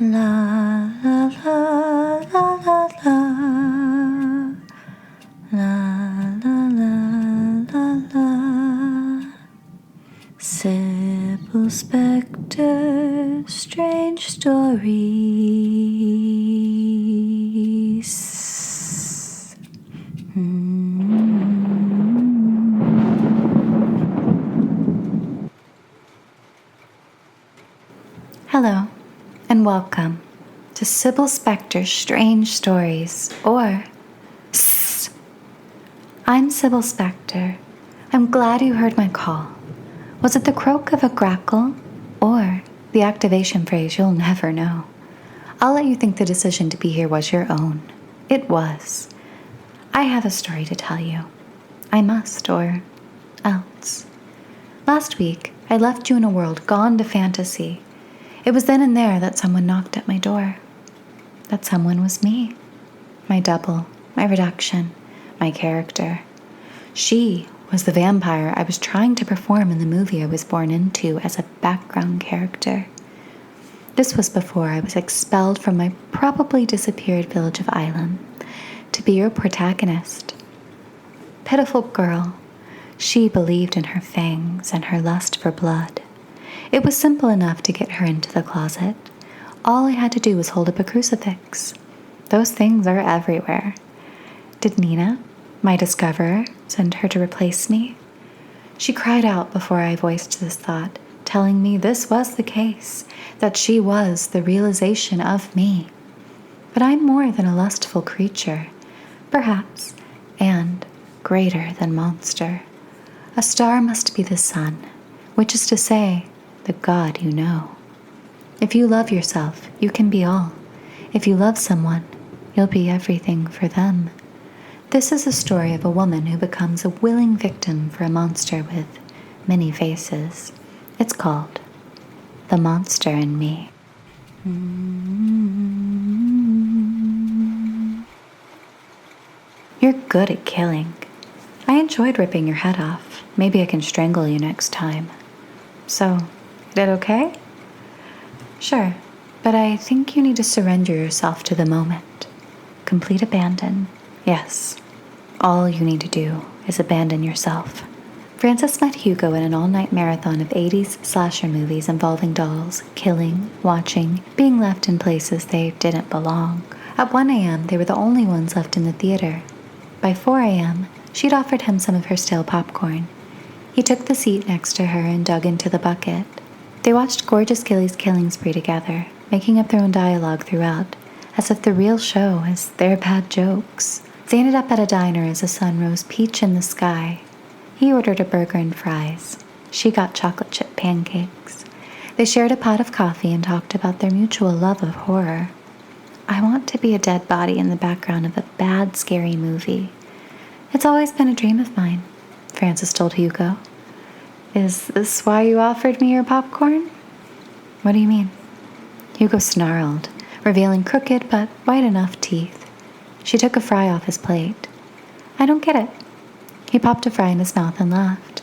La la la la la la. La la la la la. Sybel Specter, strange stories. Hello, and welcome to Sybel Specter's Strange Stories, or SSSS. I'm Sybel Specter. I'm glad you heard my call. Was it the croak of a grackle, or the activation phrase you'll never know? I'll let you think the decision to be here was your own. It was. I have a story to tell you. I must, or else. Last week, I left you in a world gone to fantasy. It was then and there that someone knocked at my door. That someone was me. My double, my reduction, my character. She was the vampire I was trying to perform in the movie I was born into as a background character. This was before I was expelled from my probably disappeared village of Islam to be your protagonist. Pitiful girl, she believed in her fangs and her lust for blood. It was simple enough to get her into the closet. All I had to do was hold up a crucifix. Those things are everywhere. Did Nina, my discoverer, send her to replace me? She cried out before I voiced this thought, telling me this was the case, that she was the realization of me. But I'm more than a lustful creature, perhaps, and greater than monster. A star must be the sun, which is to say, the God you know. If you love yourself, you can be all. If you love someone, you'll be everything for them. This is a story of a woman who becomes a willing victim for a monster with many faces. It's called The Monster in Me. You're good at killing. I enjoyed ripping your head off. Maybe I can strangle you next time. So, is it okay? Sure, but I think you need to surrender yourself to the moment. Complete abandon. Yes, all you need to do is abandon yourself. Frances met Hugo in an all-night marathon of 80s slasher movies involving dolls, killing, watching, being left in places they didn't belong. At 1 a.m., they were the only ones left in the theater. By 4 a.m., she'd offered him some of her stale popcorn. He took the seat next to her and dug into the bucket. They watched Gorgeous Gilly's killing spree together, making up their own dialogue throughout, as if the real show is their bad jokes. They ended up at a diner as the sun rose peach in the sky. He ordered a burger and fries. She got chocolate chip pancakes. They shared a pot of coffee and talked about their mutual love of horror. I want to be a dead body in the background of a bad, scary movie. It's always been a dream of mine, Frances told Hugo. Is this why you offered me your popcorn? What do you mean? Hugo snarled, revealing crooked but white enough teeth. She took a fry off his plate. I don't get it. He popped a fry in his mouth and laughed.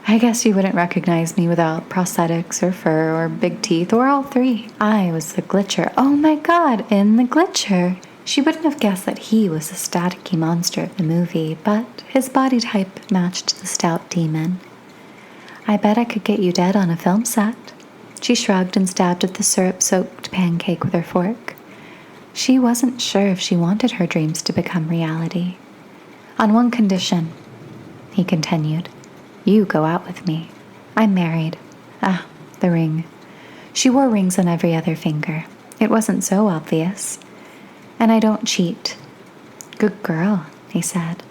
I guess you wouldn't recognize me without prosthetics or fur or big teeth or all three. I was the glitcher. Oh my God, in the glitcher. She wouldn't have guessed that he was the staticky monster of the movie, but his body type matched the stout demon. I bet I could get you dead on a film set. She shrugged and stabbed at the syrup-soaked pancake with her fork. She wasn't sure if she wanted her dreams to become reality. On one condition, he continued. You go out with me. I'm married. Ah, the ring. She wore rings on every other finger. It wasn't so obvious. And I don't cheat. Good girl, he said.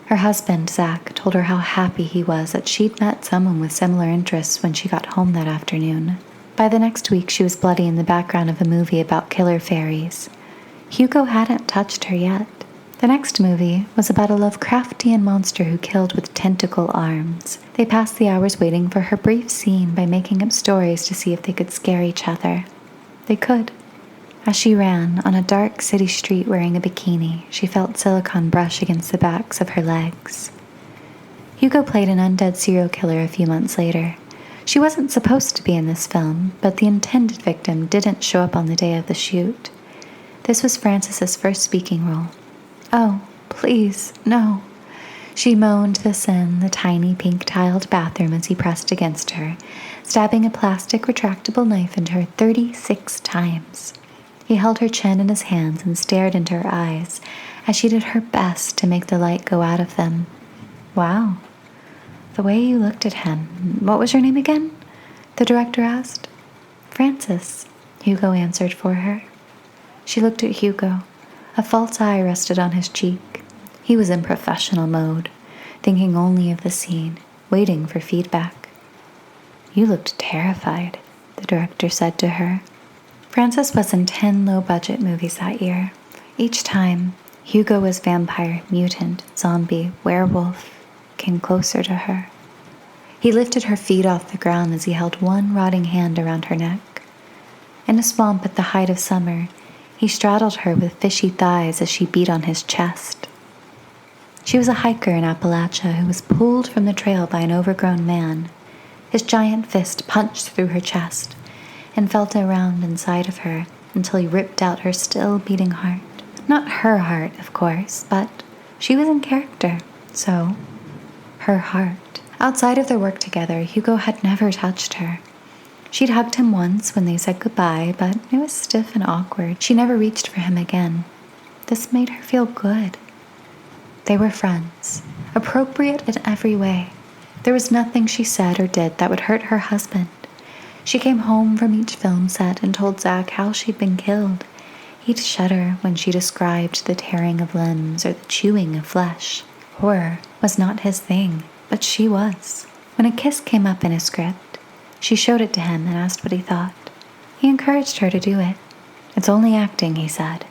Her husband, Zach, told her how happy he was that she'd met someone with similar interests when she got home that afternoon. By the next week, she was bloody in the background of a movie about killer fairies. Hugo hadn't touched her yet. The next movie was about a Lovecraftian monster who killed with tentacle arms. They passed the hours waiting for her brief scene by making up stories to see if they could scare each other. They could. As she ran on a dark city street wearing a bikini, she felt silicone brush against the backs of her legs. Hugo played an undead serial killer a few months later. She wasn't supposed to be in this film, but the intended victim didn't show up on the day of the shoot. This was Frances's first speaking role. "Oh, please, no." She moaned this in the tiny pink-tiled bathroom as he pressed against her, stabbing a plastic retractable knife into her 36 times. He held her chin in his hands and stared into her eyes as she did her best to make the light go out of them. "Wow. The way you looked at him. What was your name again?" the director asked. "Frances," Hugo answered for her. She looked at Hugo. A false eye rested on his cheek. He was in professional mode, thinking only of the scene, waiting for feedback. "You looked terrified," the director said to her. Frances was in 10 low-budget movies that year. Each time, Hugo was vampire, mutant, zombie, werewolf, came closer to her. He lifted her feet off the ground as he held one rotting hand around her neck. In a swamp at the height of summer, he straddled her with fishy thighs as she beat on his chest. She was a hiker in Appalachia who was pulled from the trail by an overgrown man. His giant fist punched through her chest and felt around inside of her until he ripped out her still beating heart. Not her heart, of course, but she was in character, so her heart. Outside of their work together, Hugo had never touched her. She'd hugged him once when they said goodbye, but it was stiff and awkward. She never reached for him again. This made her feel good. They were friends, appropriate in every way. There was nothing she said or did that would hurt her husband. She came home from each film set and told Zach how she'd been killed. He'd shudder when she described the tearing of limbs or the chewing of flesh. Horror was not his thing, but she was. When a kiss came up in his script, she showed it to him and asked what he thought. He encouraged her to do it. "It's only acting," he said.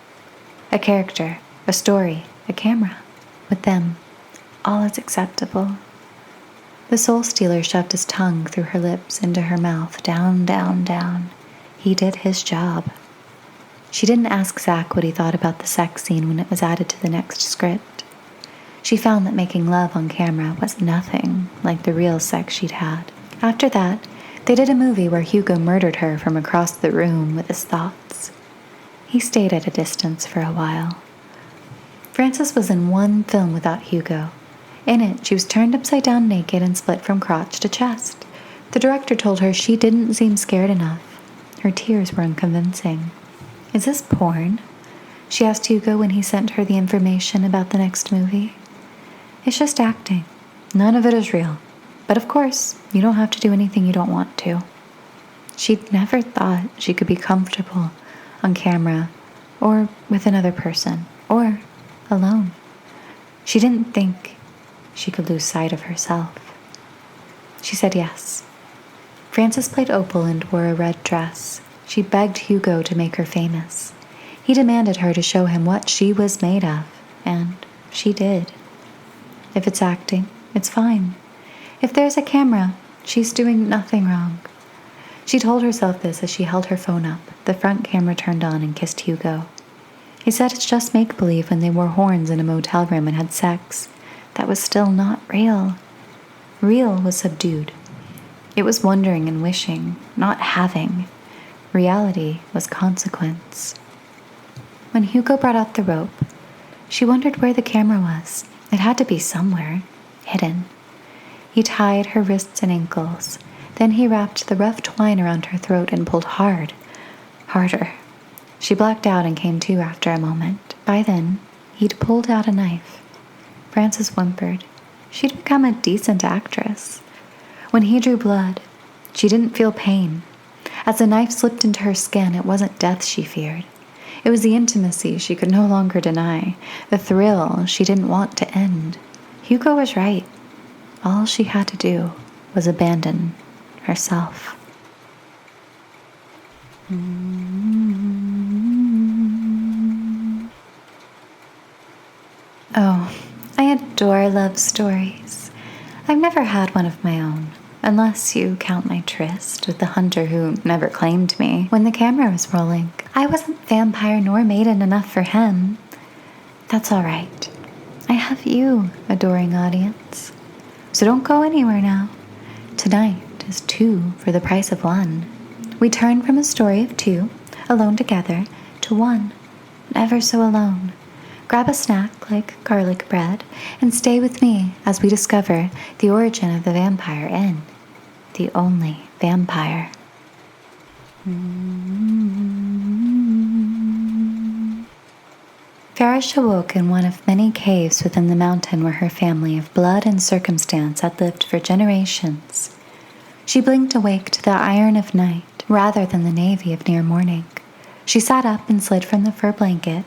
"A character, a story, a camera. With them, all is acceptable." The soul stealer shoved his tongue through her lips into her mouth, down, down, down. He did his job. She didn't ask Zach what he thought about the sex scene when it was added to the next script. She found that making love on camera was nothing like the real sex she'd had. After that, they did a movie where Hugo murdered her from across the room with his thoughts. He stayed at a distance for a while. Frances was in one film without Hugo. In it, she was turned upside down naked and split from crotch to chest. The director told her she didn't seem scared enough. Her tears were unconvincing. "Is this porn?" she asked Hugo when he sent her the information about the next movie. "It's just acting. None of it is real. But of course, you don't have to do anything you don't want to." She'd never thought she could be comfortable on camera, or with another person, or alone. She didn't think she could lose sight of herself. She said yes. Frances played Opal and wore a red dress. She begged Hugo to make her famous. He demanded her to show him what she was made of, and she did. If it's acting, it's fine. If there's a camera, she's doing nothing wrong. She told herself this as she held her phone up, the front camera turned on, and kissed Hugo. He said it's just make-believe when they wore horns in a motel room and had sex. That was still not real. Real was subdued. It was wondering and wishing, not having. Reality was consequence. When Hugo brought out the rope, she wondered where the camera was. It had to be somewhere, hidden. He tied her wrists and ankles. Then he wrapped the rough twine around her throat and pulled hard, harder. She blacked out and came to after a moment. By then, he'd pulled out a knife. Frances whimpered. She'd become a decent actress. When he drew blood, she didn't feel pain. As the knife slipped into her skin, it wasn't death she feared. It was the intimacy she could no longer deny, the thrill she didn't want to end. Hugo was right. All she had to do was abandon herself. Oh, I adore love stories. I've never had one of my own, unless you count my tryst with the hunter who never claimed me when the camera was rolling. I wasn't vampire nor maiden enough for him. That's all right. I have you, adoring audience. So don't go anywhere now. Tonight, is 2 for the price of 1. We turn from a story of 2, alone together, to 1, never so alone. Grab a snack like garlic bread and stay with me as we discover the origin of the vampire in The Only Vampire. Farish awoke in one of many caves within the mountain where her family of blood and circumstance had lived for generations. She blinked awake to the iron of night rather than the navy of near morning. She sat up and slid from the fur blanket,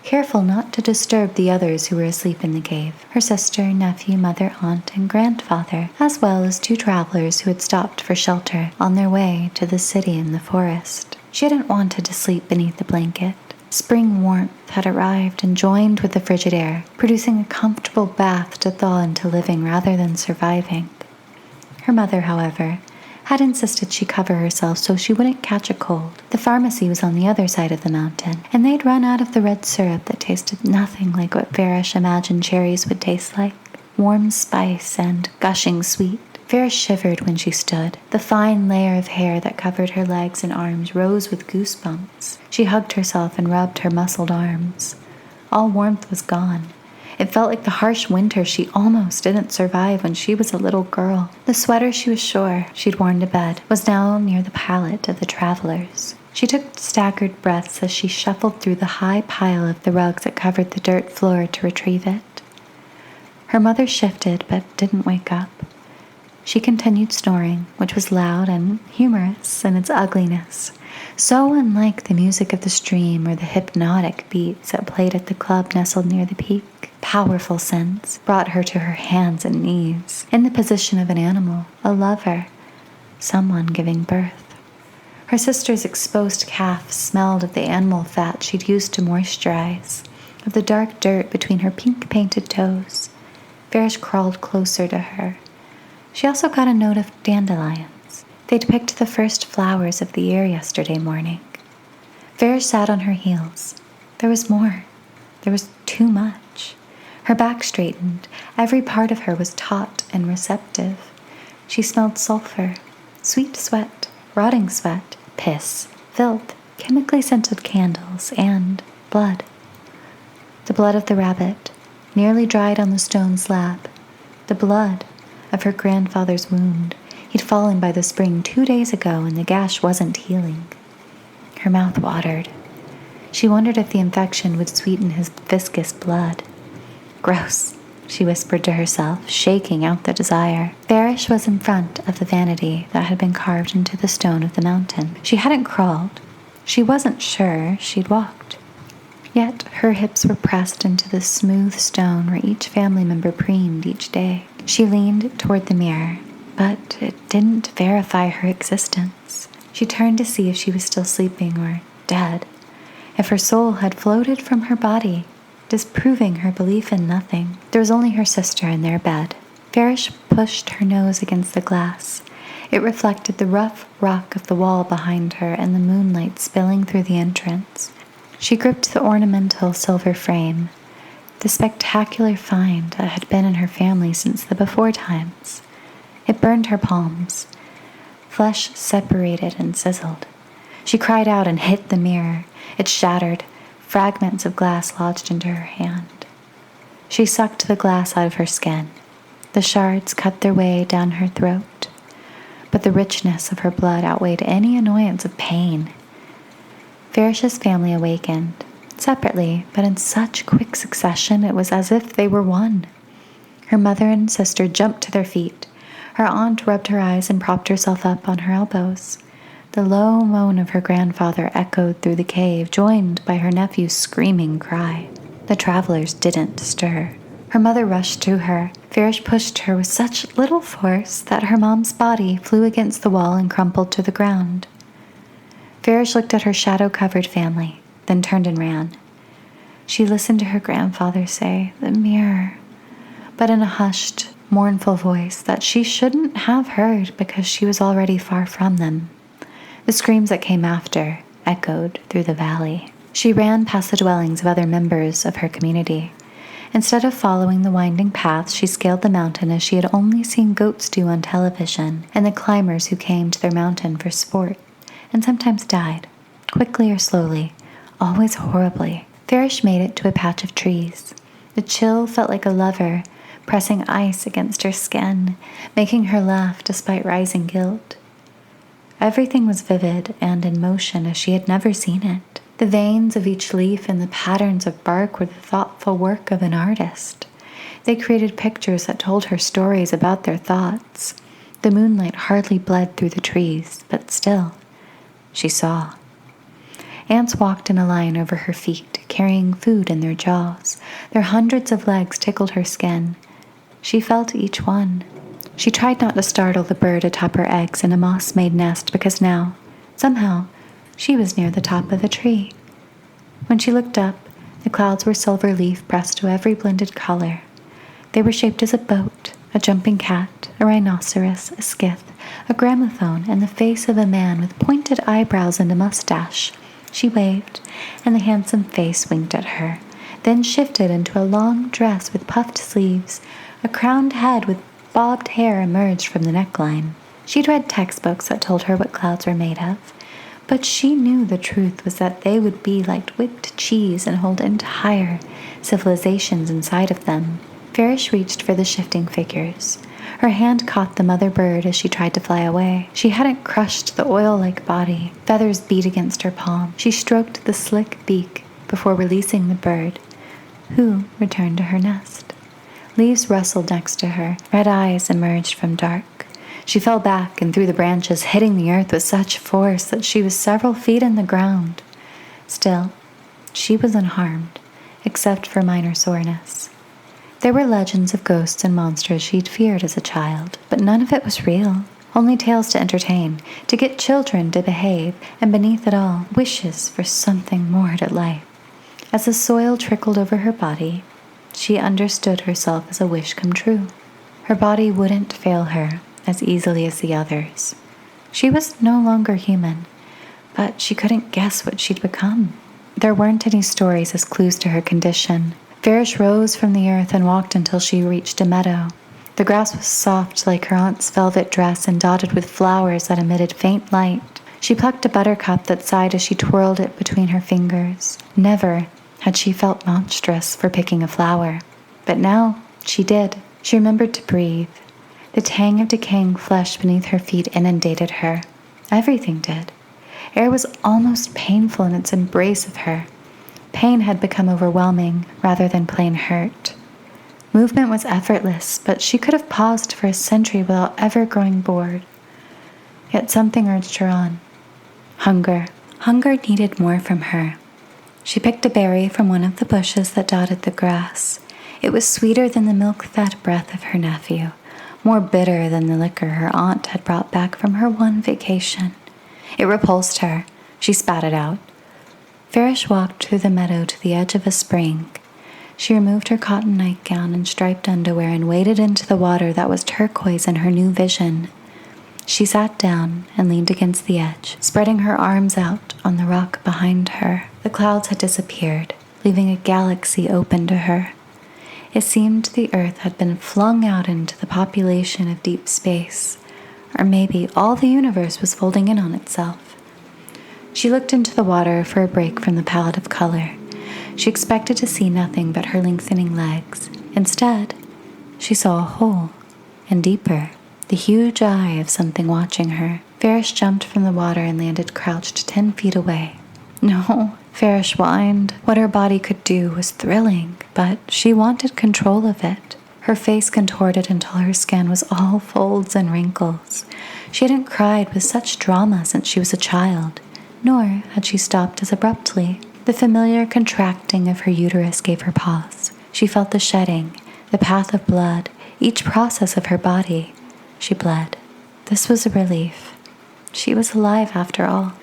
careful not to disturb the others who were asleep in the cave, her sister, nephew, mother, aunt, and grandfather, as well as 2 travelers who had stopped for shelter on their way to the city in the forest. She hadn't wanted to sleep beneath the blanket. Spring warmth had arrived and joined with the frigid air, producing a comfortable bath to thaw into living rather than surviving. Her mother, however, had insisted she cover herself so she wouldn't catch a cold. The pharmacy was on the other side of the mountain, and they'd run out of the red syrup that tasted nothing like what Farish imagined cherries would taste like. Warm spice and gushing sweet. Farish shivered when she stood. The fine layer of hair that covered her legs and arms rose with goosebumps. She hugged herself and rubbed her muscled arms. All warmth was gone. It felt like the harsh winter she almost didn't survive when she was a little girl. The sweater she was sure she'd worn to bed was now near the pallet of the travelers. She took staggered breaths as she shuffled through the high pile of the rugs that covered the dirt floor to retrieve it. Her mother shifted but didn't wake up. She continued snoring, which was loud and humorous in its ugliness, so unlike the music of the stream or the hypnotic beats that played at the club nestled near the peak. Powerful scents brought her to her hands and knees, in the position of an animal, a lover, someone giving birth. Her sister's exposed calf smelled of the animal fat she'd used to moisturize, of the dark dirt between her pink-painted toes. Farish crawled closer to her. She also got a note of dandelions. They'd picked the first flowers of the year yesterday morning. Farish sat on her heels. There was more. There was too much. Her back straightened. Every part of her was taut and receptive. She smelled sulfur, sweet sweat, rotting sweat, piss, filth, chemically scented candles, and blood. The blood of the rabbit, nearly dried on the stone slab. The blood of her grandfather's wound. He'd fallen by the spring 2 days ago and the gash wasn't healing. Her mouth watered. She wondered if the infection would sweeten his viscous blood. Gross, she whispered to herself, shaking out the desire. Farish was in front of the vanity that had been carved into the stone of the mountain. She hadn't crawled. She wasn't sure she'd walked. Yet her hips were pressed into the smooth stone where each family member preened each day. She leaned toward the mirror, but it didn't verify her existence. She turned to see if she was still sleeping or dead, if her soul had floated from her body, disproving her belief in nothing. There was only her sister in their bed. Farish pushed her nose against the glass. It reflected the rough rock of the wall behind her and the moonlight spilling through the entrance. She gripped the ornamental silver frame, the spectacular find that had been in her family since the before times. It burned her palms. Flesh separated and sizzled. She cried out and hit the mirror. It shattered. Fragments of glass lodged into her hand. She sucked the glass out of her skin. The shards cut their way down her throat, but the richness of her blood outweighed any annoyance of pain. Farish's family awakened, separately, but in such quick succession it was as if they were one. Her mother and sister jumped to their feet. Her aunt rubbed her eyes and propped herself up on her elbows. The low moan of her grandfather echoed through the cave, joined by her nephew's screaming cry. The travelers didn't stir. Her mother rushed to her. Farish pushed her with such little force that her mom's body flew against the wall and crumpled to the ground. Farish looked at her shadow-covered family, then turned and ran. She listened to her grandfather say, "The mirror," but in a hushed, mournful voice that she shouldn't have heard because she was already far from them. The screams that came after echoed through the valley. She ran past the dwellings of other members of her community. Instead of following the winding path, she scaled the mountain as she had only seen goats do on television and the climbers who came to their mountain for sport, and sometimes died, quickly or slowly, always horribly. Farish made it to a patch of trees. The chill felt like a lover pressing ice against her skin, making her laugh despite rising guilt. Everything was vivid and in motion as she had never seen it. The veins of each leaf and the patterns of bark were the thoughtful work of an artist. They created pictures that told her stories about their thoughts. The moonlight hardly bled through the trees, but still, she saw. Ants walked in a line over her feet, carrying food in their jaws. Their hundreds of legs tickled her skin. She felt each one. She tried not to startle the bird atop her eggs in a moss-made nest because now, somehow, she was near the top of a tree. When she looked up, the clouds were silver leaf pressed to every blended color. They were shaped as a boat, a jumping cat, a rhinoceros, a skiff, a gramophone, and the face of a man with pointed eyebrows and a mustache. She waved, and the handsome face winked at her, then shifted into a long dress with puffed sleeves. A crowned head with bobbed hair emerged from the neckline. She'd read textbooks that told her what clouds were made of, but she knew the truth was that they would be like whipped cheese and hold entire civilizations inside of them. Farish reached for the shifting figures. Her hand caught the mother bird as she tried to fly away. She hadn't crushed the oil-like body. Feathers beat against her palm. She stroked the slick beak before releasing the bird, who returned to her nest. Leaves rustled next to her. Red eyes emerged from dark. She fell back and through the branches, hitting the earth with such force that she was several feet in the ground. Still, she was unharmed, except for minor soreness. There were legends of ghosts and monsters she'd feared as a child, but none of it was real. Only tales to entertain, to get children to behave, and beneath it all, wishes for something more to life. As the soil trickled over her body, she understood herself as a wish come true. Her body wouldn't fail her as easily as the others. She was no longer human, but she couldn't guess what she'd become. There weren't any stories as clues to her condition. Farish rose from the earth and walked until she reached a meadow. The grass was soft like her aunt's velvet dress and dotted with flowers that emitted faint light. She plucked a buttercup that sighed as she twirled it between her fingers. Never had she felt monstrous for picking a flower, but now she did. She remembered to breathe. The tang of decaying flesh beneath her feet inundated her. Everything did. Air was almost painful in its embrace of her. Pain had become overwhelming rather than plain hurt. Movement was effortless, but she could have paused for a century without ever growing bored. Yet something urged her on. Hunger. Hunger needed more from her. She picked a berry from one of the bushes that dotted the grass. It was sweeter than the milk-fed breath of her nephew, more bitter than the liquor her aunt had brought back from her one vacation. It repulsed her. She spat it out. Farish walked through the meadow to the edge of a spring. She removed her cotton nightgown and striped underwear and waded into the water that was turquoise in her new vision. She sat down and leaned against the edge, spreading her arms out on the rock behind her. The clouds had disappeared, leaving a galaxy open to her. It seemed the earth had been flung out into the population of deep space, or maybe all the universe was folding in on itself. She looked into the water for a break from the palette of color. She expected to see nothing but her lengthening legs. Instead, she saw a hole, and deeper, the huge eye of something watching her. Farish jumped from the water and landed crouched 10 feet away. No, Farish whined. What her body could do was thrilling, but she wanted control of it. Her face contorted until her skin was all folds and wrinkles. She hadn't cried with such drama since she was a child, nor had she stopped as abruptly. The familiar contracting of her uterus gave her pause. She felt the shedding, the path of blood, each process of her body. She bled. This was a relief. She was alive after all.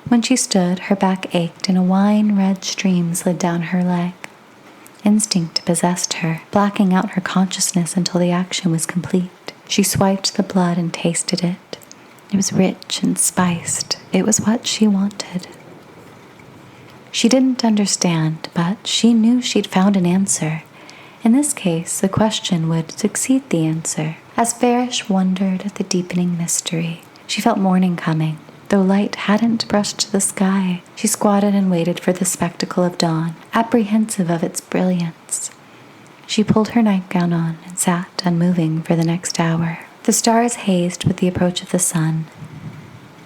When she stood, her back ached and a wine-red stream slid down her leg. Instinct possessed her, blacking out her consciousness until the action was complete. She swiped the blood and tasted it. It was rich and spiced. It was what she wanted. She didn't understand, but she knew she'd found an answer In this case, the question would succeed the answer. As Farish wondered at the deepening mystery, she felt morning coming. Though light hadn't brushed the sky, she squatted and waited for the spectacle of dawn, apprehensive of its brilliance. She pulled her nightgown on and sat unmoving for the next hour. The stars hazed with the approach of the sun.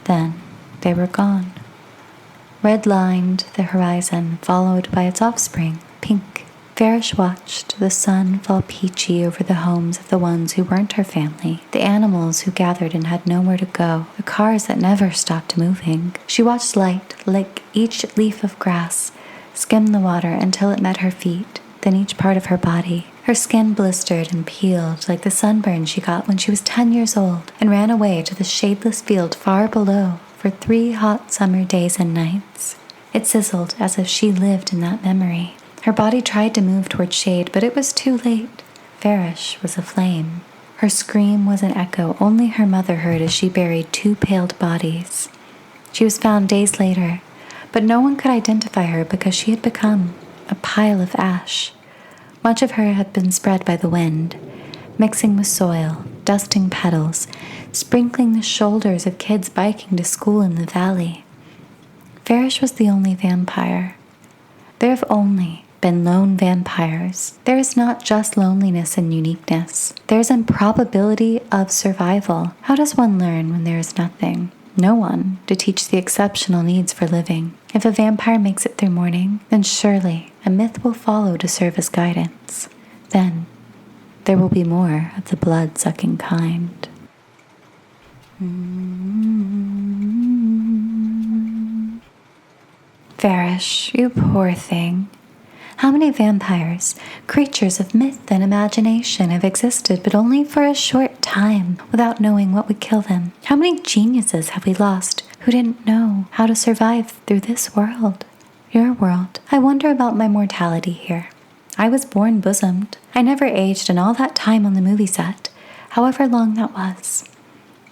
Then they were gone. Red lined the horizon, followed by its offspring, pink. Farish watched the sun fall peachy over the homes of the ones who weren't her family, the animals who gathered and had nowhere to go, the cars that never stopped moving. She watched light lick each leaf of grass, skim the water until it met her feet, then each part of her body. Her skin blistered and peeled like the sunburn she got when she was 10 years old and ran away to the shadeless field far below for 3 hot summer days and nights. It sizzled as if she lived in that memory. Her body tried to move toward shade, but it was too late. Farish was aflame. Her scream was an echo only her mother heard as she buried 2 paled bodies. She was found days later, but no one could identify her because she had become a pile of ash. Much of her had been spread by the wind, mixing with soil, dusting petals, sprinkling the shoulders of kids biking to school in the valley. Farish was the only vampire. There have only been lone vampires. There is not just loneliness and uniqueness. There is improbability of survival. How does one learn when there is nothing? No one to teach the exceptional needs for living. If a vampire makes it through morning, then surely a myth will follow to serve as guidance. Then there will be more of the blood-sucking kind. Farish, you poor thing. How many vampires, creatures of myth and imagination, have existed but only for a short time without knowing what would kill them? How many geniuses have we lost who didn't know how to survive through this world? Your world. I wonder about my mortality here. I was born bosomed. I never aged in all that time on the movie set, however long that was.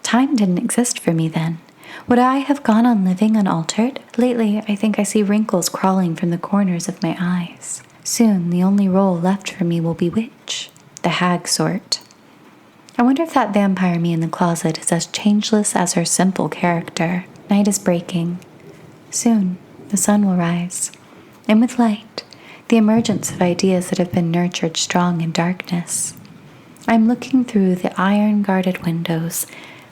Time didn't exist for me then. Would I have gone on living unaltered? Lately, I think I see wrinkles crawling from the corners of my eyes. Soon, the only role left for me will be witch, the hag sort. I wonder if that vampire me in the closet is as changeless as her simple character. Night is breaking. Soon, the sun will rise. And with light, the emergence of ideas that have been nurtured strong in darkness. I'm looking through the iron-guarded windows,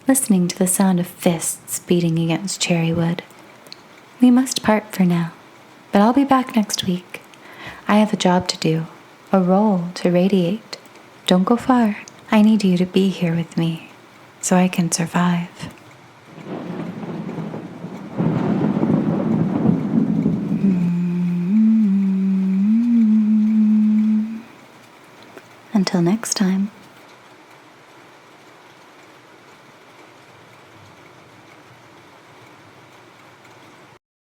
listening to the sound of fists beating against cherry wood. We must part for now, but I'll be back next week. I have a job to do, a role to radiate. Don't go far. I need you to be here with me, so I can survive. Until next time.